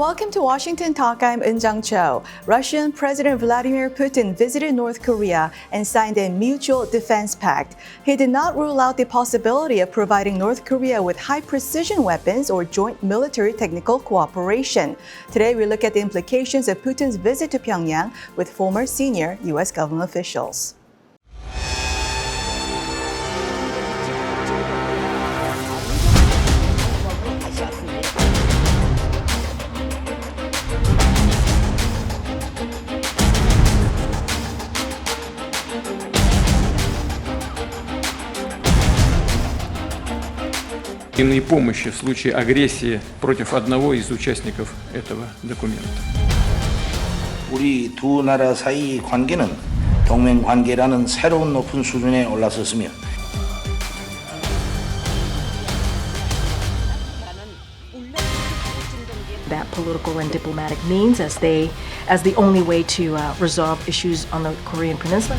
Welcome to Washington Talk. I'm Eun Jung-cho. Russian President Vladimir Putin visited North Korea and signed a mutual defense pact. He did not rule out the possibility of providing North Korea with high-precision weapons or joint military technical cooperation. Today, we look at the implications of Putin's visit to Pyongyang with former senior U.S. government officials. Помощи в случае агрессии против одного из участников этого документа. 우리 두 나라 사이 관계는 동맹 관계라는 새로운 높은 수준에 올라섰으며 that political and diplomatic means as the only way to resolve issues on the Korean Peninsula.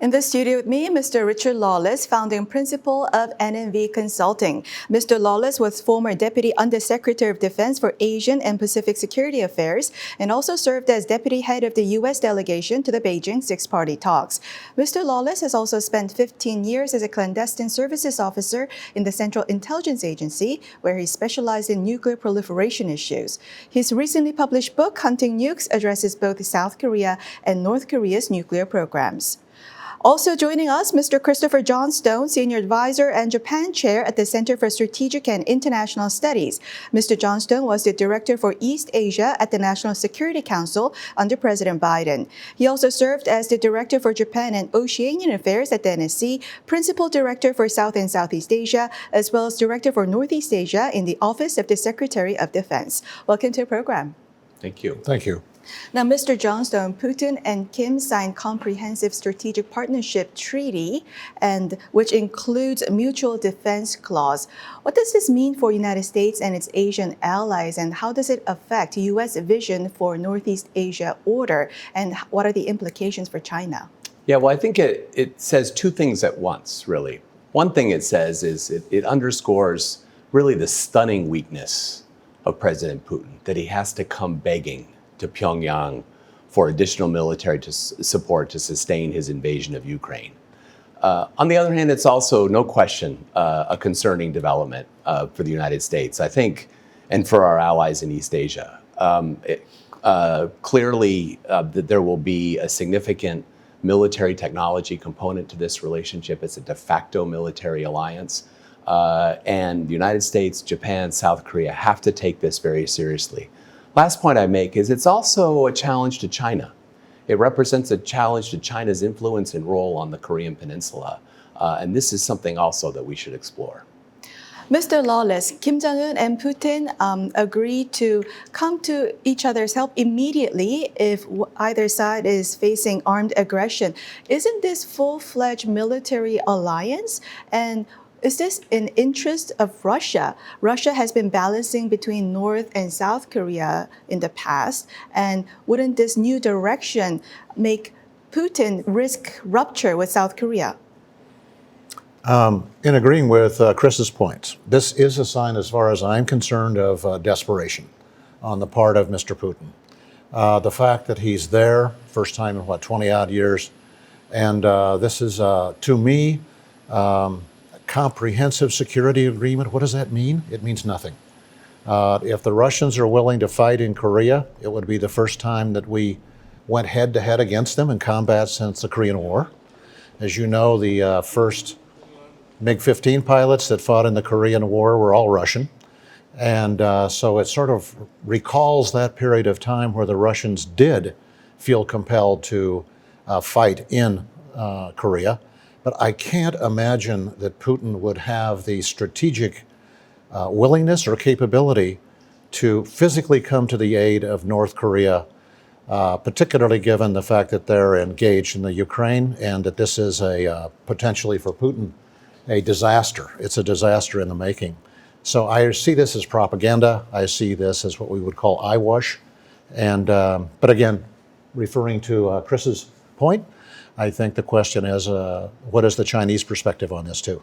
In the studio with me, Mr. Richard Lawless, founding principal of NNV Consulting. Mr. Lawless was former Deputy Undersecretary of Defense for Asian and Pacific Security Affairs and also served as Deputy Head of the U.S. delegation to the Beijing Six-Party Talks. Mr. Lawless has also spent 15 years as a clandestine services officer in the Central Intelligence Agency, where he specialized in nuclear proliferation issues. His recently published book, Hunting Nukes, addresses both South Korea and North Korea's nuclear programs. Also joining us, Mr. Christopher Johnstone, Senior Advisor and Japan Chair at the Center for Strategic and International Studies. Mr. Johnstone was the Director for East Asia at the National Security Council under President Biden. He also served as the Director for Japan and Oceanian Affairs at the NSC, Principal Director for South and Southeast Asia, as well as Director for Northeast Asia in the Office of the Secretary of Defense. Welcome to the program. Thank you. Thank you. Now, Mr. Johnstone, Putin and Kim signed comprehensive strategic partnership treaty, and which includes a mutual defense clause. What does this mean for the United States and its Asian allies, and how does it affect U.S. vision for Northeast Asia order, and what are the implications for China? Yeah, well, I think it says two things at once, really. One thing it says is it underscores really the stunning weakness of President Putin, that he has to come begging to Pyongyang for additional military support to sustain his invasion of Ukraine. On the other hand, it's also, no question, a concerning development for the United States, I think, and for our allies in East Asia. Clearly, that there will be a significant military technology component to this relationship. It's a de facto military alliance. And the United States, Japan, South Korea have to take this very seriously. Last point I make is it's also a challenge to China. It represents a challenge to China's influence and role on the Korean Peninsula. And this is something also that we should explore. Mr. Lawless, Kim Jong-un and Putin agreed to come to each other's help immediately if either side is facing armed aggression. Isn't this full-fledged military alliance? And is this in interest of Russia? Russia has been balancing between North and South Korea in the past, and wouldn't this new direction make Putin risk rupture with South Korea? In agreeing with Chris's points, this is a sign, as far as I'm concerned, of desperation on the part of Mr. Putin. The fact that he's there, first time in 20-odd years, and this is, to me, comprehensive security agreement. What does that mean? It means nothing. If the Russians are willing to fight in Korea, it would be the first time that we went head-to-head against them in combat since the Korean War. As you know, the first MiG-15 pilots that fought in the Korean War were all Russian. And so it sort of recalls that period of time where the Russians did feel compelled to fight in Korea. But I can't imagine that Putin would have the strategic willingness or capability to physically come to the aid of North Korea, particularly given the fact that they're engaged in the Ukraine and that this is a potentially for Putin a disaster. It's a disaster in the making. So I see this as propaganda. I see this as what we would call eyewash. And but again, referring to Chris's point, I think the question is, what is the Chinese perspective on this too?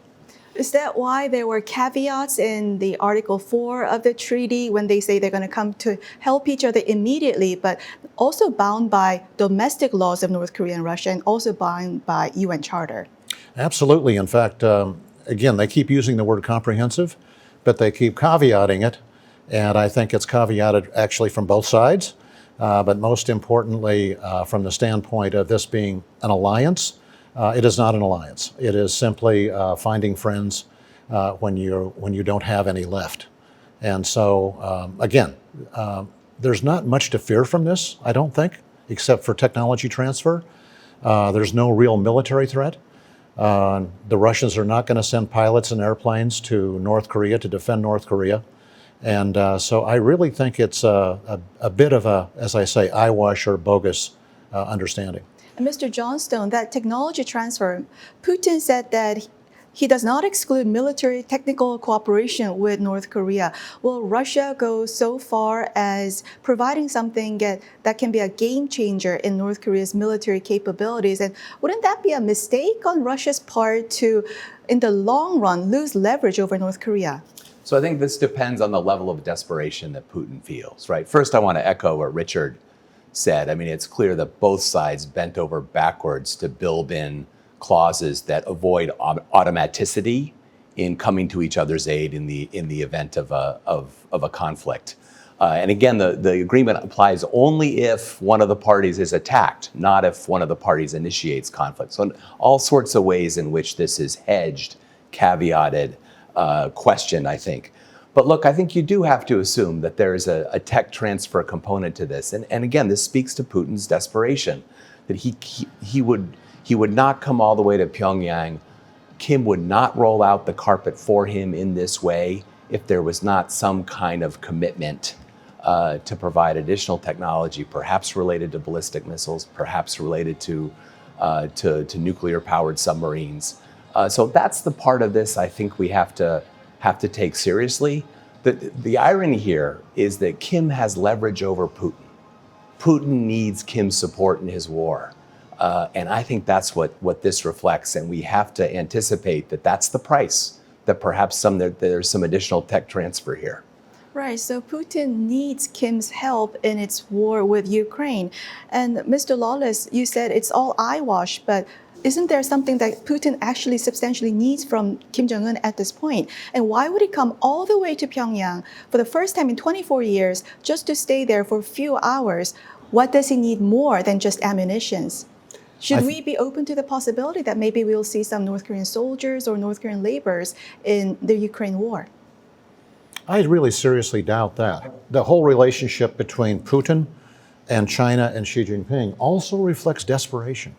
Is that why there were caveats in the Article 4 of the treaty when they say they're going to come to help each other immediately, but also bound by domestic laws of North Korea and Russia, and also bound by UN Charter? Absolutely. In fact, again, they keep using the word comprehensive, but they keep caveating it. And I think it's caveated actually from both sides. But most importantly, from the standpoint of this being an alliance, it is not an alliance. It is simply finding friends when you don't have any left. And so, again, there's not much to fear from this, I don't think, except for technology transfer. There's no real military threat. The Russians are not going to send pilots and airplanes to North Korea to defend North Korea. And so I really think it's a bit of a, as I say, eyewash or bogus understanding. And Mr. Johnstone, that technology transfer, Putin said that he does not exclude military technical cooperation with North Korea. Will Russia go so far as providing something that can be a game changer in North Korea's military capabilities? And wouldn't that be a mistake on Russia's part to, in the long run, lose leverage over North Korea? So I think this depends on the level of desperation that Putin feels, right? First, I want to echo what Richard said. I mean, it's clear that both sides bent over backwards to build in clauses that avoid automaticity in coming to each other's aid in the event of a conflict. And again, the agreement applies only if one of the parties is attacked, not if one of the parties initiates conflict. So in all sorts of ways in which this is hedged, caveated, questioned, I think. But look, I think you do have to assume that there is a tech transfer component to this. And again, this speaks to Putin's desperation, that he would not come all the way to Pyongyang. Kim would not roll out the carpet for him in this way if there was not some kind of commitment to provide additional technology, perhaps related to ballistic missiles, perhaps related to nuclear-powered submarines. So that's the part of this I think we have to take seriously. The irony here is that Kim has leverage over Putin. Putin needs Kim's support in his war. And I think that's what this reflects. And we have to anticipate that that's the price, that perhaps there's some additional tech transfer here. Right, so Putin needs Kim's help in its war with Ukraine. And Mr. Lawless, you said it's all eyewash, but isn't there something that Putin actually substantially needs from Kim Jong-un at this point? And why would he come all the way to Pyongyang for the first time in 24 years just to stay there for a few hours? What does he need more than just ammunitions? Should we be open to the possibility that maybe we'll see some North Korean soldiers or North Korean laborers in the Ukraine war? I really seriously doubt that. The whole relationship between Putin and China and Xi Jinping also reflects desperation.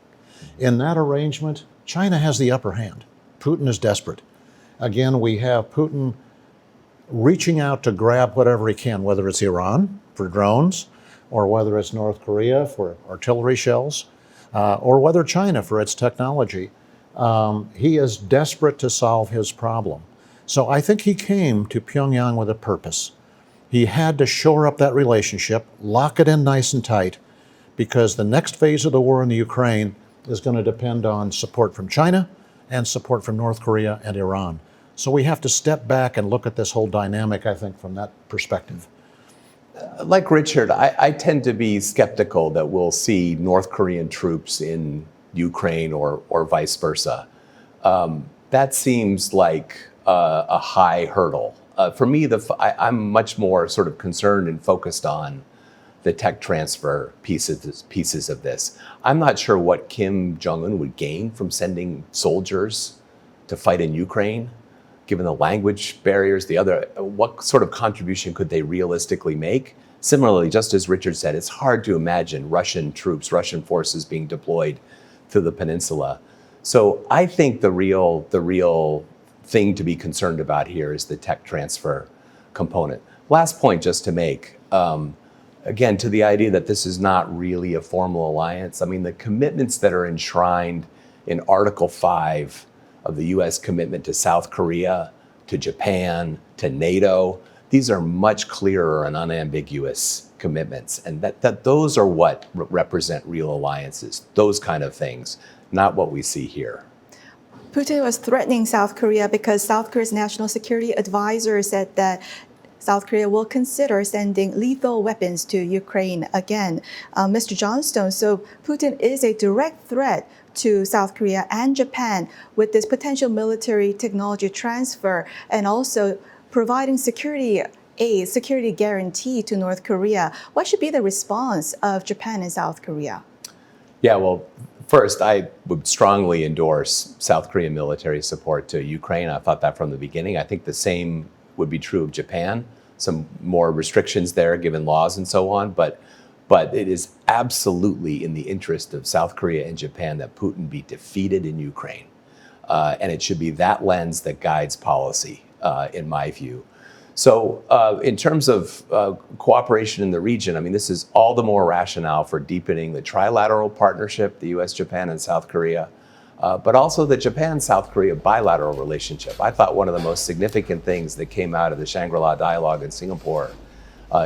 In that arrangement, China has the upper hand. Putin is desperate. Again, we have Putin reaching out to grab whatever he can, whether it's Iran for drones, or whether it's North Korea for artillery shells, or whether China for its technology. He is desperate to solve his problem. So I think he came to Pyongyang with a purpose. He had to shore up that relationship, lock it in nice and tight, because the next phase of the war in the Ukraine is going to depend on support from China and support from North Korea and Iran. So we have to step back and look at this whole dynamic, I think, from that perspective. Like Richard, I tend to be skeptical that we'll see North Korean troops in Ukraine or vice versa. That seems like a high hurdle. For me, I'm much more sort of concerned and focused on the tech transfer pieces of this. I'm not sure what Kim Jong-un would gain from sending soldiers to fight in Ukraine, given the language barriers, what sort of contribution could they realistically make? Similarly, just as Richard said, it's hard to imagine Russian troops, Russian forces being deployed to the peninsula. So I think the real thing to be concerned about here is the tech transfer component. Last point just to make, again, to the idea that this is not really a formal alliance. I mean, the commitments that are enshrined in Article 5 of the U.S. commitment to South Korea to Japan, to NATO. These are much clearer and unambiguous commitments, and that those are what represent real alliances, those kind of things, not what we see here. Putin was threatening South Korea because South Korea's national security advisor said that South Korea will consider sending lethal weapons to Ukraine again. Mr. Johnstone, so Putin is a direct threat to South Korea and Japan with this potential military technology transfer and also providing security aid, security guarantee to North Korea. What should be the response of Japan and South Korea? Yeah, well, first, I would strongly endorse South Korean military support to Ukraine. I thought that from the beginning. I think the same would be true of Japan. Some more restrictions there, given laws and so on. But it is absolutely in the interest of South Korea and Japan that Putin be defeated in Ukraine. And it should be that lens that guides policy, in my view. So in terms of cooperation in the region, I mean, this is all the more rationale for deepening the trilateral partnership, the US, Japan, and South Korea, but also the Japan-South Korea bilateral relationship. I thought one of the most significant things that came out of the Shangri-La dialogue in Singapore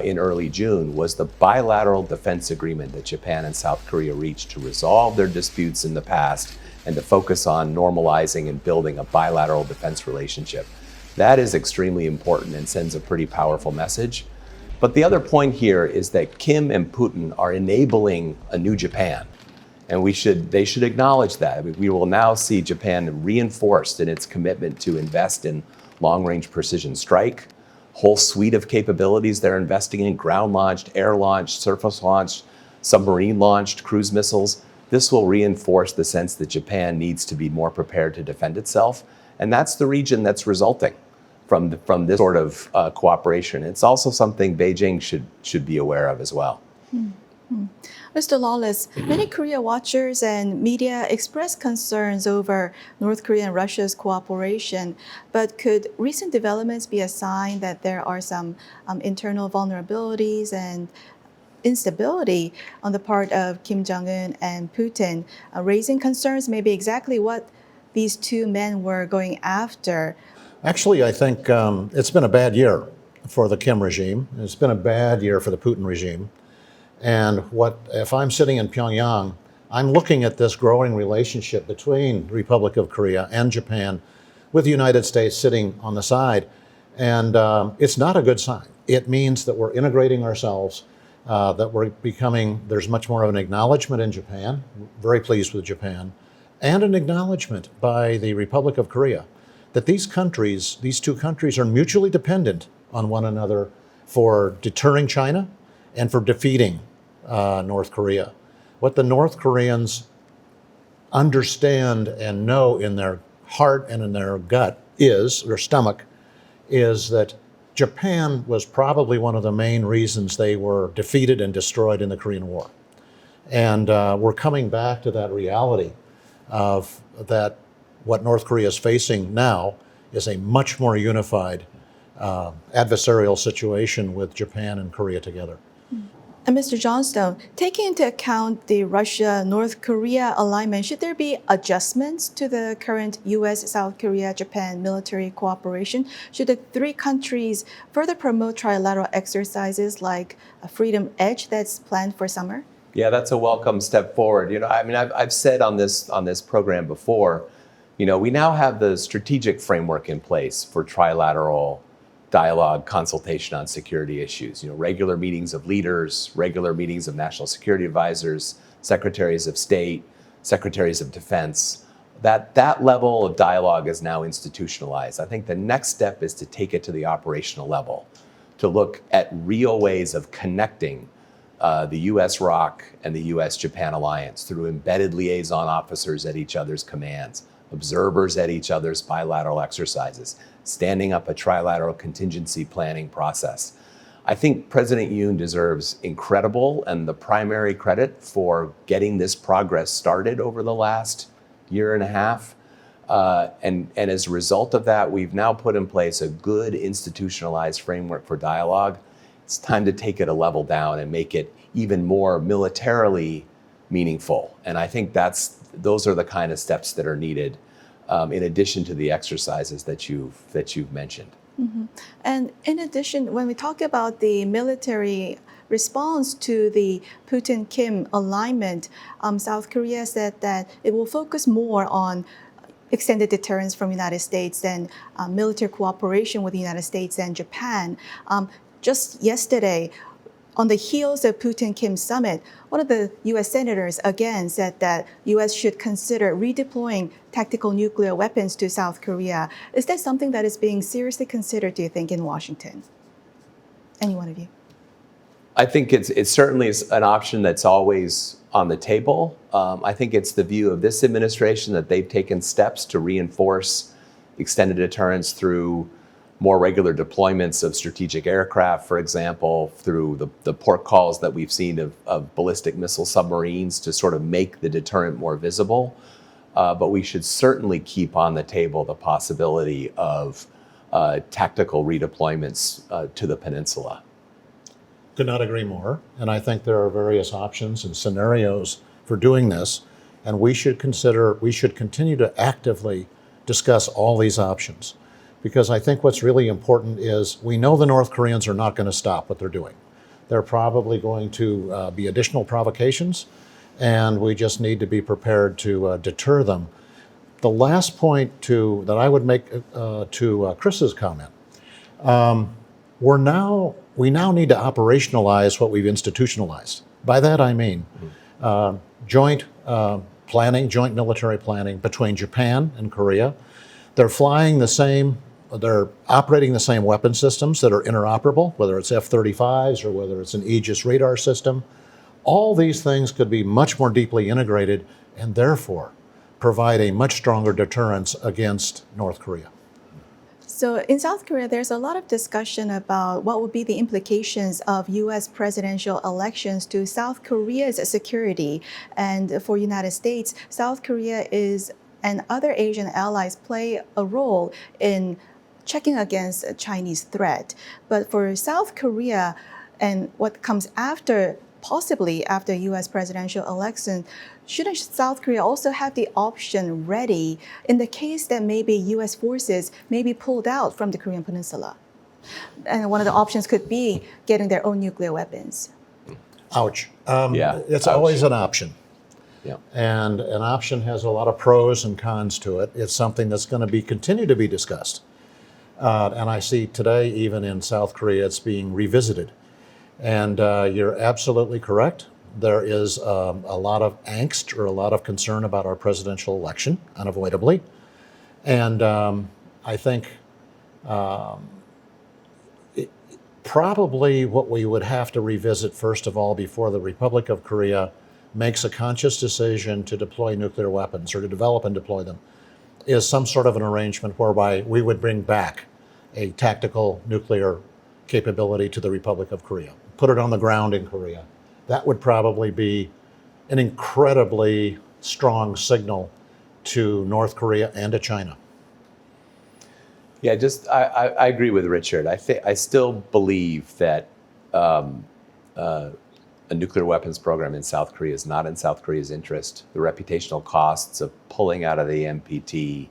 in early June was the bilateral defense agreement that Japan and South Korea reached to resolve their disputes in the past and to focus on normalizing and building a bilateral defense relationship. That is extremely important and sends a pretty powerful message. But the other point here is that Kim and Putin are enabling a new Japan. And they should acknowledge that. I mean, we will now see Japan reinforced in its commitment to invest in long-range precision strike, whole suite of capabilities they're investing in, ground-launched, air-launched, surface-launched, submarine-launched, cruise missiles. This will reinforce the sense that Japan needs to be more prepared to defend itself. And that's the region that's resulting from this sort of cooperation. It's also something Beijing should be aware of as well. Mr. Lawless, many Korea watchers and media express concerns over North Korea and Russia's cooperation, but could recent developments be a sign that there are some internal vulnerabilities and instability on the part of Kim Jong-un and Putin, raising concerns maybe exactly what these two men were going after? Actually, I think it's been a bad year for the Kim regime. It's been a bad year for the Putin regime. And if I'm sitting in Pyongyang, I'm looking at this growing relationship between the Republic of Korea and Japan with the United States sitting on the side. And it's not a good sign. It means that we're integrating ourselves, that there's much more of an acknowledgement in Japan, very pleased with Japan, and an acknowledgement by the Republic of Korea that these two countries are mutually dependent on one another for deterring China and for defeating North Korea. What the North Koreans understand and know in their heart and in their gut their stomach, is that Japan was probably one of the main reasons they were defeated and destroyed in the Korean War. And we're coming back to that reality of that what North Korea is facing now is a much more unified adversarial situation with Japan and Korea together. And Mr. Johnstone, taking into account the Russia-North Korea alignment, should there be adjustments to the current U.S., South Korea, Japan military cooperation? Should the three countries further promote trilateral exercises like a Freedom Edge that's planned for summer? Yeah, that's a welcome step forward. I've said on this program before, we now have the strategic framework in place for trilateral dialogue, consultation on security issues. Regular meetings of leaders, regular meetings of national security advisors, secretaries of state, secretaries of defense. That level of dialogue is now institutionalized. I think the next step is to take it to the operational level, to look at real ways of connecting the US-ROC and the US-Japan alliance through embedded liaison officers at each other's commands, observers at each other's bilateral exercises, standing up a trilateral contingency planning process. I think President Yoon deserves incredible and the primary credit for getting this progress started over the last year and a half. And as a result of that, we've now put in place a good institutionalized framework for dialogue. It's time to take it a level down and make it even more militarily meaningful. And I think those are the kind of steps that are needed in addition to the exercises that you've mentioned. And in addition, when we talk about the military response to the Putin-Kim alignment, South Korea said that it will focus more on extended deterrence from the United States and military cooperation with the United States and Japan. Just yesterday, on the heels of Putin-Kim summit, one of the U.S. senators again said that U.S. should consider redeploying tactical nuclear weapons to South Korea. Is that something that is being seriously considered, do you think, in Washington? Any one of you? I think it certainly is an option that's always on the table. I think it's the view of this administration that they've taken steps to reinforce extended deterrence through more regular deployments of strategic aircraft, for example, through the port calls that we've seen of ballistic missile submarines to sort of make the deterrent more visible. But we should certainly keep on the table the possibility of tactical redeployments to the peninsula. Could not agree more. And I think there are various options and scenarios for doing this. And we should continue to actively discuss all these options. Because I think what's really important is we know the North Koreans are not going to stop what they're doing. There are probably going to be additional provocations, and we just need to be prepared to deter them. The last point that I would make to Chris's comment, we now need to operationalize what we've institutionalized. By that I mean joint military planning between Japan and Korea. They're operating the same weapon systems that are interoperable, whether it's F-35s or whether it's an Aegis radar system. All these things could be much more deeply integrated and therefore provide a much stronger deterrence against North Korea. So in South Korea, there's a lot of discussion about what would be the implications of U.S. presidential elections to South Korea's security. And for United States, South Korea and other Asian allies play a role in checking against a Chinese threat. But for South Korea and what comes possibly after U.S. presidential election, shouldn't South Korea also have the option ready in the case that maybe U.S. forces may be pulled out from the Korean Peninsula? And one of the options could be getting their own nuclear weapons. Ouch. It's ouch. Always an option. Yeah. And an option has a lot of pros and cons to it. It's something that's going to continue to be discussed. And I see today, even in South Korea, it's being revisited. And you're absolutely correct. There is a lot of angst or a lot of concern about our presidential election, unavoidably. And I think probably what we would have to revisit, first of all, before the Republic of Korea makes a conscious decision to deploy nuclear weapons or to develop and deploy them, is some sort of an arrangement whereby we would bring back a tactical nuclear capability to the Republic of Korea, put it on the ground in Korea. That would probably be an incredibly strong signal to North Korea and to China. Yeah, I agree with Richard. I still believe that a nuclear weapons program in South Korea is not in South Korea's interest. The reputational costs of pulling out of the NPT,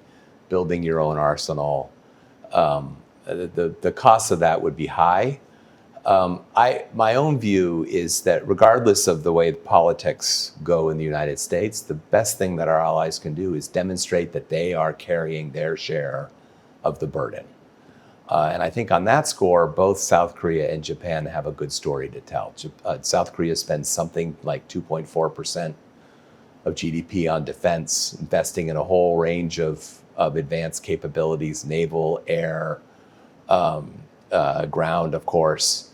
building your own arsenal, the costs of that would be high. My own view is that regardless of the way politics go in the United States, the best thing that our allies can do is demonstrate that they are carrying their share of the burden. And I think on that score, both South Korea and Japan have a good story to tell. South Korea spends something like 2.4% of GDP on defense, investing in a whole range of advanced capabilities, naval, air, ground, of course.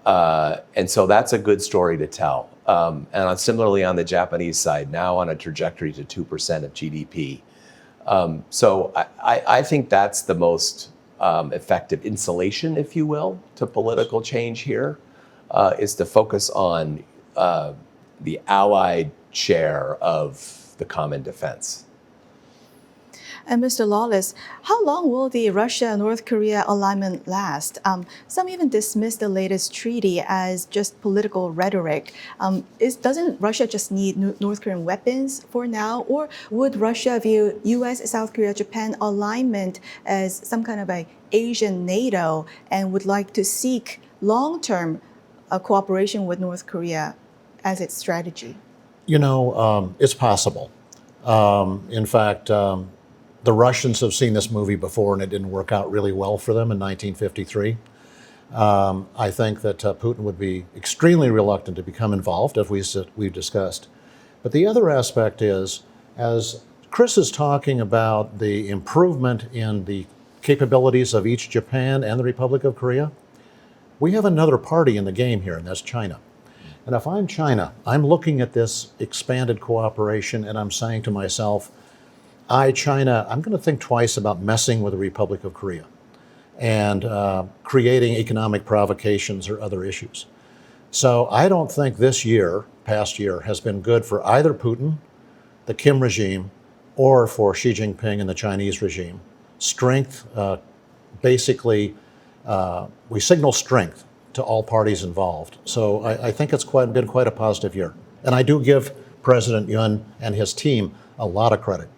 And so that's a good story to tell. And similarly on the Japanese side, now on a trajectory to 2% of GDP. So I think that's the most effective insulation, if you will, to political change here, is to focus on the allied share of the common defense. And Mr. Lawless, how long will the Russia-North Korea alignment last? Some even dismiss the latest treaty as just political rhetoric. Doesn't Russia just need North Korean weapons for now? Or would Russia view US, South Korea, Japan alignment as some kind of an Asian NATO and would like to seek long-term cooperation with North Korea as its strategy? It's possible. In fact, the Russians have seen this movie before and it didn't work out really well for them in 1953. I think that Putin would be extremely reluctant to become involved, as we've discussed. But the other aspect is, as Chris is talking about the improvement in the capabilities of each Japan and the Republic of Korea, we have another party in the game here, and that's China. And if I'm China, I'm looking at this expanded cooperation and I'm saying to myself, China, I'm going to think twice about messing with the Republic of Korea and creating economic provocations or other issues. So I don't think this past year, has been good for either Putin, the Kim regime, or for Xi Jinping and the Chinese regime. Strength, basically, we signal strength to all parties involved. So I think it's been quite a positive year. And I do give President Yoon and his team a lot of credit.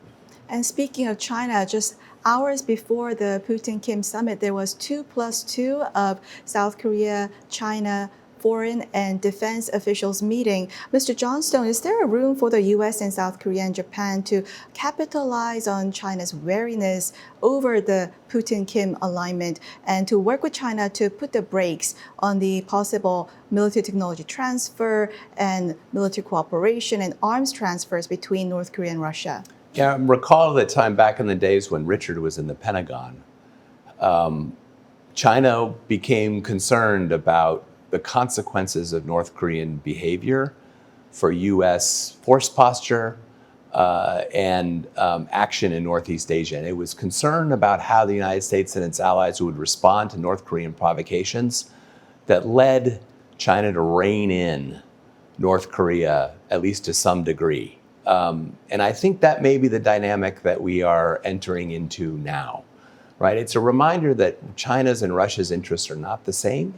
And speaking of China, just hours before the Putin-Kim summit, there was 2+2 of South Korea, China, foreign and defense officials meeting. Mr. Johnstone, is there a room for the US and South Korea and Japan to capitalize on China's wariness over the Putin-Kim alignment and to work with China to put the brakes on the possible military technology transfer and military cooperation and arms transfers between North Korea and Russia? Yeah, recall the time back in the days when Richard was in the Pentagon. China became concerned about the consequences of North Korean behavior for U.S. force posture and action in Northeast Asia. And it was concerned about how the United States and its allies would respond to North Korean provocations that led China to rein in North Korea, at least to some degree. And I think that may be the dynamic that we are entering into now, right? It's a reminder that China's and Russia's interests are not the same.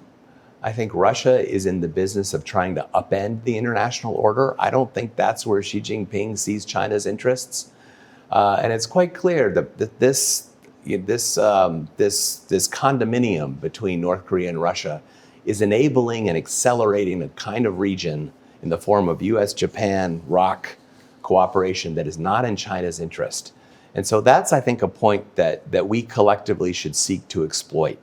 I think Russia is in the business of trying to upend the international order. I don't think that's where Xi Jinping sees China's interests. And it's quite clear that this condominium between North Korea and Russia is enabling and accelerating a kind of region in the form of US, Japan, ROC cooperation that is not in China's interest. And so that's, I think, a point that we collectively should seek to exploit,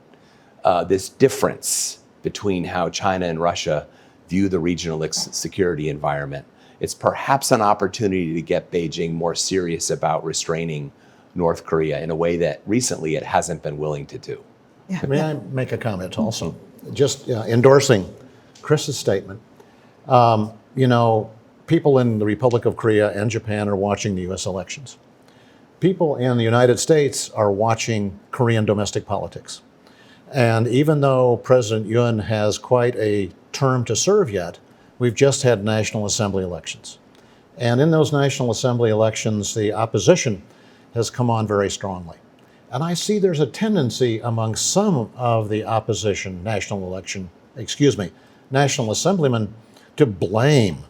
this difference between how China and Russia view the regional security environment. It's perhaps an opportunity to get Beijing more serious about restraining North Korea in a way that recently it hasn't been willing to do. Yeah. May I make a comment also? Just endorsing Chris's statement. People in the Republic of Korea and Japan are watching the US elections. People in the United States are watching Korean domestic politics. And even though President Yoon has quite a term to serve yet, we've just had National Assembly elections. And in those National Assembly elections, the opposition has come on very strongly. And I see there's a tendency among some of the opposition National Assemblymen to blame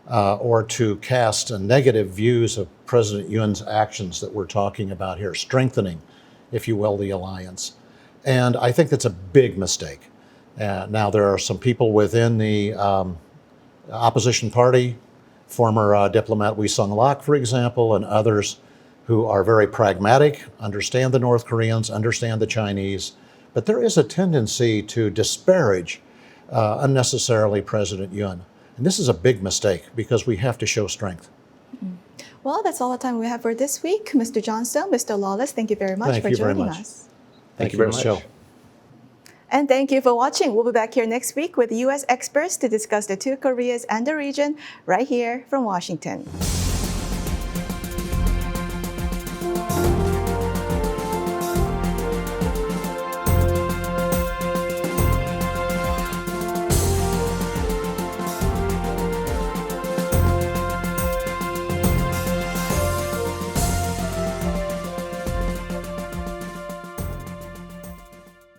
or to cast negative views of President Yoon's actions that we're talking about here, strengthening, if you will, the alliance. And I think that's a big mistake. Now, there are some people within the opposition party, former diplomat Wee Sung-lak, for example, and others who are very pragmatic, understand the North Koreans, understand the Chinese, but there is a tendency to disparage unnecessarily President Yoon. And this is a big mistake because we have to show strength. Well, that's all the time we have for this week. Mr. Johnstone, Mr. Lawless, thank you very much for joining us. Thank you very much. And thank you for watching. We'll be back here next week with U.S. experts to discuss the two Koreas and the region right here from Washington.